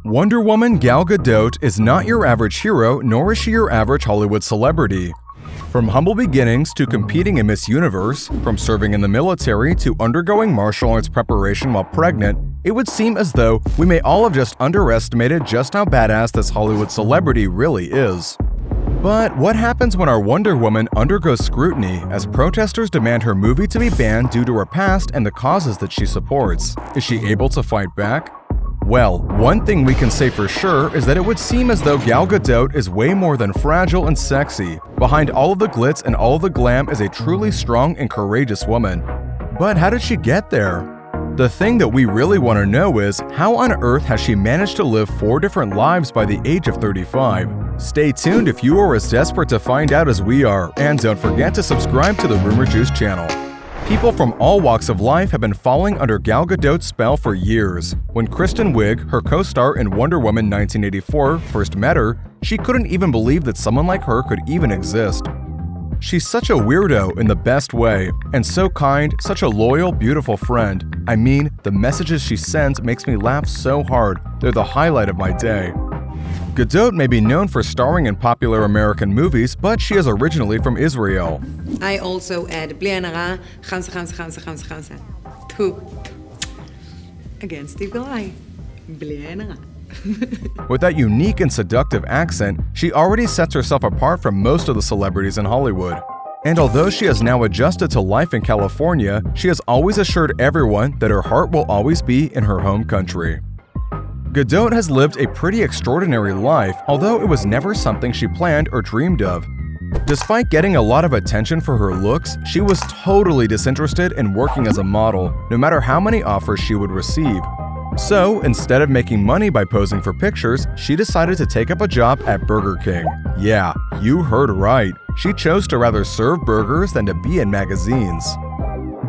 Wonder Woman Gal Gadot is not your average hero, nor is she your average Hollywood celebrity. From humble beginnings to competing in Miss Universe, from serving in the military to undergoing martial arts preparation while pregnant, it would seem as though we may all have just underestimated just how badass this Hollywood celebrity really is. But what happens when our Wonder Woman undergoes scrutiny as protesters demand her movie to be banned due to her past and the causes that she supports? Is she able to fight back? Well, one thing we can say for sure is that it would seem as though Gal Gadot is way more than fragile and sexy. Behind all of the glitz and all of the glam is a truly strong and courageous woman. But how did she get there? The thing that we really want to know is, how on earth has she managed to live 4 different lives by the age of 35? Stay tuned if you are as desperate to find out as we are, and don't forget to subscribe to the Rumour Juice channel. People from all walks of life have been falling under Gal Gadot's spell for years. When Kristen Wiig, her co-star in Wonder Woman 1984, first met her, she couldn't even believe that someone like her could even exist. She's such a weirdo in the best way, and so kind, such a loyal, beautiful friend. I mean, the messages she sends makes me laugh so hard. They're the highlight of my day. Gadot may be known for starring in popular American movies, but she is originally from Israel. I also add bli anara, khamsa, tu. Against Eagle Eye, bli anara. With that unique and seductive accent, she already sets herself apart from most of the celebrities in Hollywood. And although she has now adjusted to life in California, she has always assured everyone that her heart will always be in her home country. Gadot has lived a pretty extraordinary life, although it was never something she planned or dreamed of. Despite getting a lot of attention for her looks, she was totally disinterested in working as a model, no matter how many offers she would receive. So, instead of making money by posing for pictures, she decided to take up a job at Burger King. Yeah, you heard right. She chose to rather serve burgers than to be in magazines.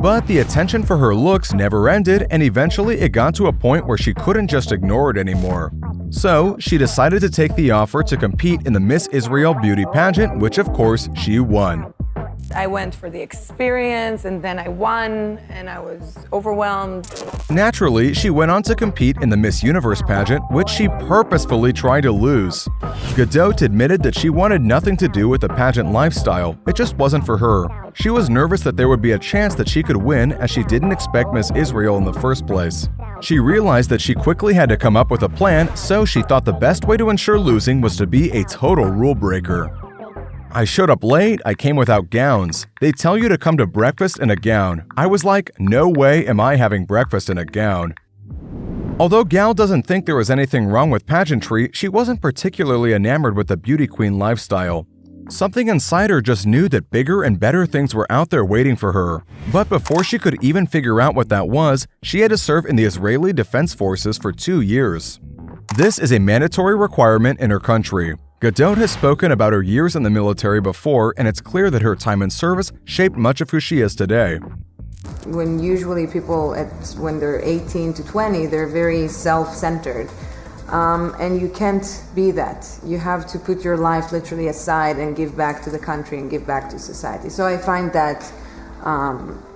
But the attention for her looks never ended, and eventually it got to a point where she couldn't just ignore it anymore. So, she decided to take the offer to compete in the Miss Israel beauty pageant, which of course she won. I went for the experience, and then I won, and I was overwhelmed. Naturally, she went on to compete in the Miss Universe pageant, which she purposefully tried to lose. Gadot admitted that she wanted nothing to do with the pageant lifestyle, it just wasn't for her. She was nervous that there would be a chance that she could win, as she didn't expect Miss Israel in the first place. She realized that she quickly had to come up with a plan, so she thought the best way to ensure losing was to be a total rule breaker. I showed up late, I came without gowns. They tell you to come to breakfast in a gown. I was like, no way am I having breakfast in a gown. Although Gal doesn't think there was anything wrong with pageantry, she wasn't particularly enamored with the beauty queen lifestyle. Something inside her just knew that bigger and better things were out there waiting for her. But before she could even figure out what that was, she had to serve in the Israeli Defense Forces for 2 years. This is a mandatory requirement in her country. Gadot has spoken about her years in the military before, and it's clear that her time in service shaped much of who she is today. When usually people, when they're 18 to 20, they're very self-centered. And you can't be that. You have to put your life literally aside and give back to the country and give back to society. So I find that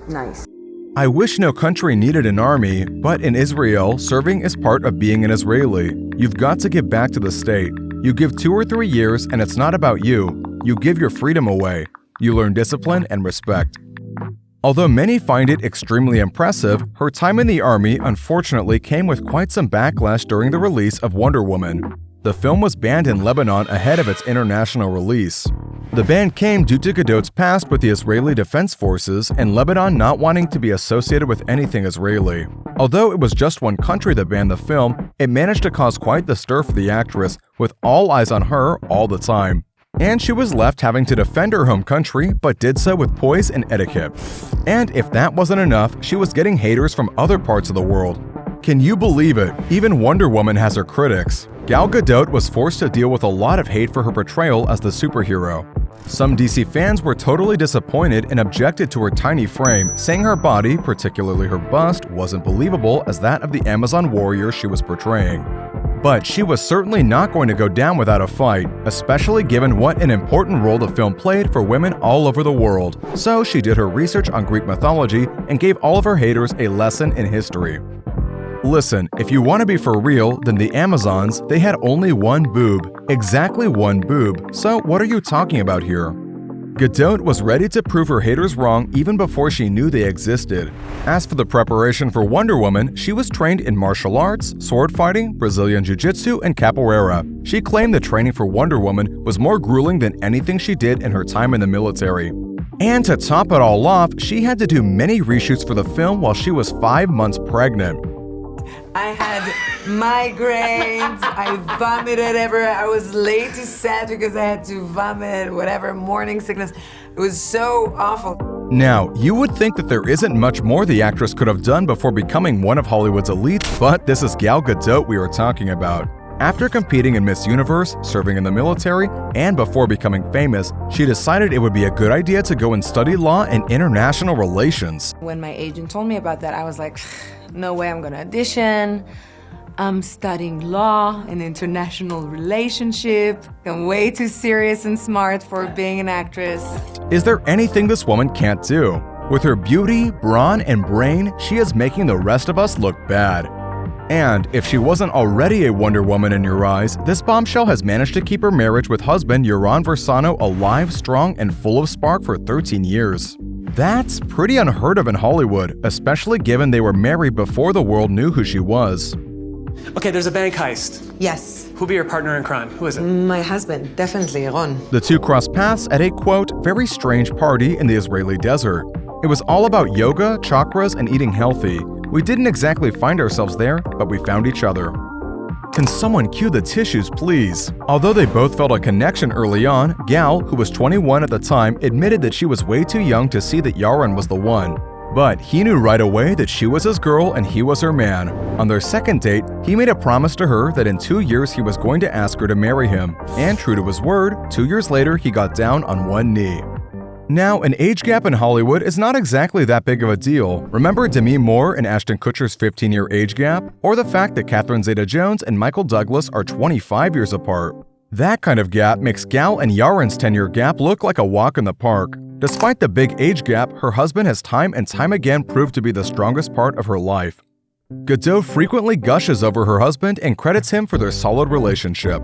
nice. I wish no country needed an army, but in Israel, serving is part of being an Israeli. You've got to give back to the state. You give 2 or 3 years and it's not about you. You give your freedom away. You learn discipline and respect. Although many find it extremely impressive, her time in the army unfortunately came with quite some backlash during the release of Wonder Woman. The film was banned in Lebanon ahead of its international release. The ban came due to Gadot's past with the Israeli Defense Forces and Lebanon not wanting to be associated with anything Israeli. Although it was just one country that banned the film, it managed to cause quite the stir for the actress, with all eyes on her all the time. And she was left having to defend her home country, but did so with poise and etiquette. And if that wasn't enough, she was getting haters from other parts of the world. Can you believe it? Even Wonder Woman has her critics. Gal Gadot was forced to deal with a lot of hate for her portrayal as the superhero. Some DC fans were totally disappointed and objected to her tiny frame, saying her body, particularly her bust, wasn't believable as that of the Amazon warrior she was portraying. But she was certainly not going to go down without a fight, especially given what an important role the film played for women all over the world. So she did her research on Greek mythology and gave all of her haters a lesson in history. Listen, if you want to be for real, then the Amazons, they had only one boob. Exactly one boob. So what are you talking about here? Gadot was ready to prove her haters wrong even before she knew they existed. As for the preparation for Wonder Woman, she was trained in martial arts, sword fighting, Brazilian Jiu-Jitsu, and capoeira. She claimed the training for Wonder Woman was more grueling than anything she did in her time in the military. And to top it all off, she had to do many reshoots for the film while she was 5 months pregnant. I had migraines, I vomited everywhere. I was late to set because I had to vomit, whatever, morning sickness. It was so awful. Now, you would think that there isn't much more the actress could have done before becoming one of Hollywood's elites, but this is Gal Gadot we are talking about. After competing in Miss Universe, serving in the military, and before becoming famous, she decided it would be a good idea to go and study law and international relations. When my agent told me about that, I was like, no way I'm gonna audition. I'm studying law and international relationship. I'm way too serious and smart for being an actress. Is there anything this woman can't do? With her beauty, brawn, and brain, she is making the rest of us look bad. And if she wasn't already a Wonder Woman in your eyes, this bombshell has managed to keep her marriage with husband Yoran Versano alive, strong, and full of spark for 13 years. That's pretty unheard of in Hollywood, especially given they were married before the world knew who she was. Okay, there's a bank heist. Yes, Who'll be your partner in crime? Who is it? my husband, definitely, Ron. The two crossed paths at a, quote, very strange party in the Israeli desert. It was all about yoga, chakras, and eating healthy. We didn't exactly find ourselves there, but we found each other. Can someone cue the tissues, please? Although they both felt a connection early on, Gal, who was 21 at the time, admitted that she was way too young to see that Yoran was the one. But he knew right away that she was his girl and he was her man. On their second date, he made a promise to her that in 2 years he was going to ask her to marry him. And true to his word, 2 years later he got down on one knee. Now, an age gap in Hollywood is not exactly that big of a deal. Remember Demi Moore and Ashton Kutcher's 15-year age gap? Or the fact that Catherine Zeta-Jones and Michael Douglas are 25 years apart? That kind of gap makes Gal and Yaron's 10-year gap look like a walk in the park. Despite the big age gap, her husband has time and time again proved to be the strongest part of her life. Gadot frequently gushes over her husband and credits him for their solid relationship.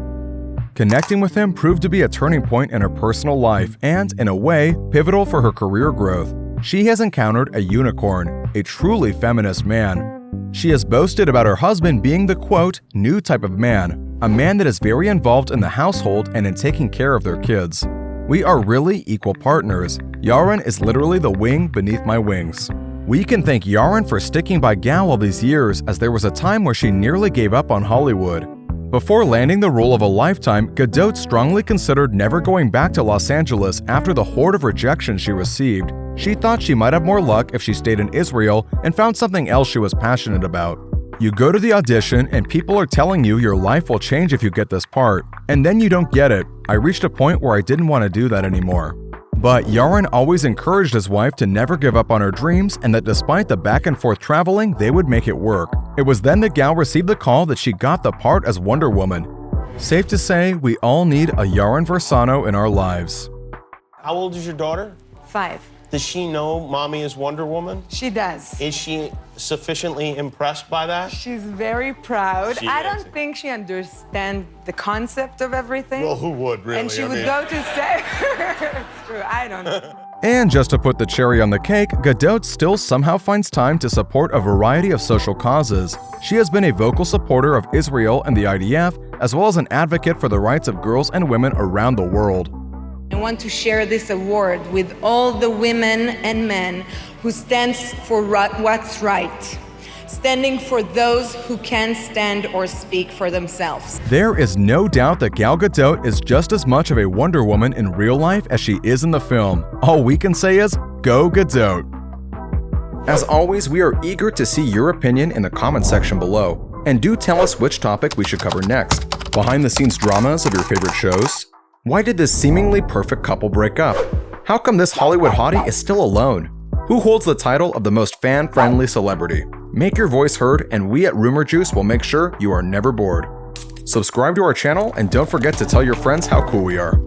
Connecting with him proved to be a turning point in her personal life and, in a way, pivotal for her career growth. She has encountered a unicorn, a truly feminist man. She has boasted about her husband being the, quote, new type of man, a man that is very involved in the household and in taking care of their kids. We are really equal partners. Yoran is literally the wing beneath my wings. We can thank Yoran for sticking by Gal all these years, as there was a time where she nearly gave up on Hollywood. Before landing the role of a lifetime, Gadot strongly considered never going back to Los Angeles after the horde of rejection she received. She thought she might have more luck if she stayed in Israel and found something else she was passionate about. You go to the audition and people are telling you your life will change if you get this part, and then you don't get it. I reached a point where I didn't want to do that anymore. But Yoran always encouraged his wife to never give up on her dreams and that despite the back and forth traveling, they would make it work. It was then that Gal received the call that she got the part as Wonder Woman. Safe to say, we all need a Yoran Versano in our lives. How old is your daughter? 5. Does she know mommy is Wonder Woman? She does. Is she sufficiently impressed by that? She's very proud. She I is. don't think she understands the concept of everything. Well, who would, really? And she I would mean- go to say, it's true, I don't know. And just to put the cherry on the cake, Gadot still somehow finds time to support a variety of social causes. She has been a vocal supporter of Israel and the IDF, as well as an advocate for the rights of girls and women around the world. I want to share this award with all the women and men who stands for what's right, standing for those who can't stand or speak for themselves. There is no doubt that Gal Gadot is just as much of a Wonder Woman in real life as she is in the film. All we can say is, go Gadot! As always, we are eager to see your opinion in the comment section below. And do tell us which topic we should cover next. Behind the scenes dramas of your favorite shows? Why did this seemingly perfect couple break up? How come this Hollywood hottie is still alone? Who holds the title of the most fan-friendly celebrity? Make your voice heard, and we at Rumour Juice will make sure you are never bored. Subscribe to our channel and don't forget to tell your friends how cool we are.